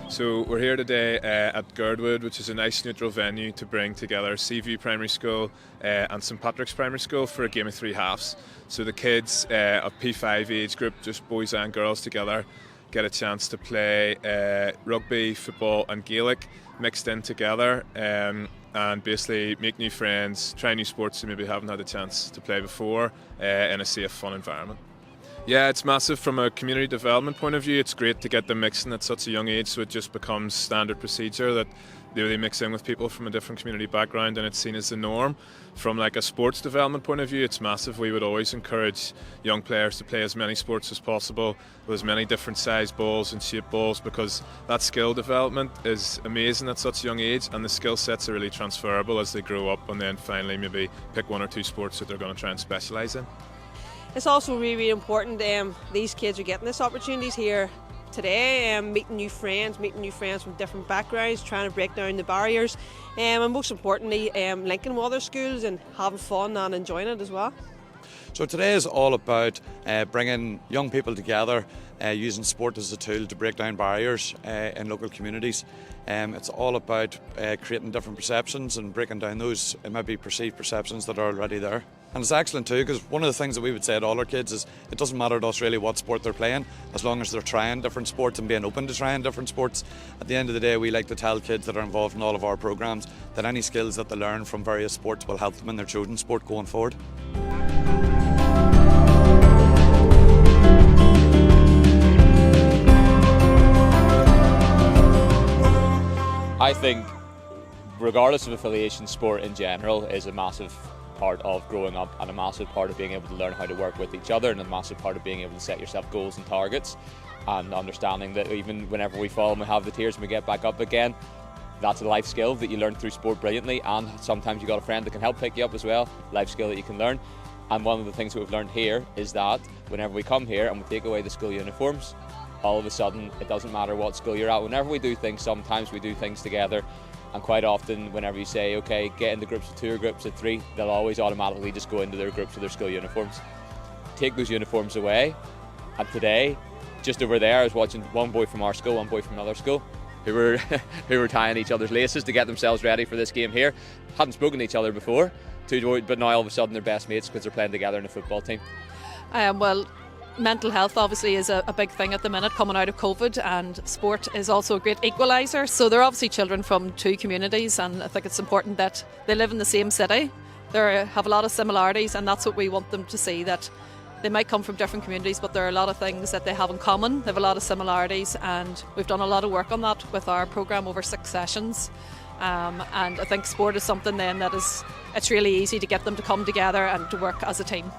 So we're here today at Girdwood, which is a nice neutral venue to bring together Seaview Primary School and St Patrick's Primary School for a game of three halves. So the kids of P5 age group, just boys and girls together, get a chance to play rugby, football and Gaelic mixed in together, and basically make new friends, try new sports they maybe haven't had a chance to play before in a safe, fun environment. Yeah, it's massive from a community development point of view. It's great to get them mixing at such a young age, so it just becomes standard procedure that they mix in with people from a different community background and it's seen as the norm. From like a sports development point of view, it's massive. We would always encourage young players to play as many sports as possible with as many different size balls and shaped balls, because that skill development is amazing at such a young age, and the skill sets are really transferable as they grow up and then finally maybe pick one or two sports that they're going to try and specialise in. It's also really important these kids are getting this opportunities here today, meeting new friends from different backgrounds, trying to break down the barriers, and most importantly linking with other schools and having fun and enjoying it as well. So today is all about bringing young people together, using sport as a tool to break down barriers in local communities. It's all about creating different perceptions and breaking down those maybe perceived perceptions that are already there. And it's excellent too, because one of the things that we would say to all our kids is it doesn't matter to us really what sport they're playing, as long as they're trying different sports and being open to trying different sports. At the end of the day, we like to tell kids that are involved in all of our programmes that any skills that they learn from various sports will help them in their children's sport going forward. I think, regardless of affiliation, sport in general is a massive part of growing up and a massive part of being able to learn how to work with each other, and a massive part of being able to set yourself goals and targets, and understanding that even whenever we fall and we have the tears and we get back up again, that's a life skill that you learn through sport brilliantly, and sometimes you got a friend that can help pick you up as well, life skill that you can learn. And one of the things that we've learned here is that whenever we come here and we take away the school uniforms, all of a sudden it doesn't matter what school you're at. Whenever we do things, sometimes we do things together, and quite often whenever you say, okay, get into groups of 2 or groups of 3, they'll always automatically just go into their groups with their school uniforms. Take those uniforms away, and today, just over there, I was watching one boy from our school, one boy from another school, who were tying each other's laces to get themselves ready for this game here. Hadn't spoken to each other before, but now all of a sudden they're best mates because they're playing together in a football team. Well, mental health obviously is a big thing at the minute coming out of COVID, and sport is also a great equaliser. So they're obviously children from 2 communities, and I think it's important that they live in the same city. They have a lot of similarities, and that's what we want them to see, that they might come from different communities, but there are a lot of things that they have in common. They have a lot of similarities, and we've done a lot of work on that with our programme over 6 sessions. And I think sport is something then that it's really easy to get them to come together and to work as a team.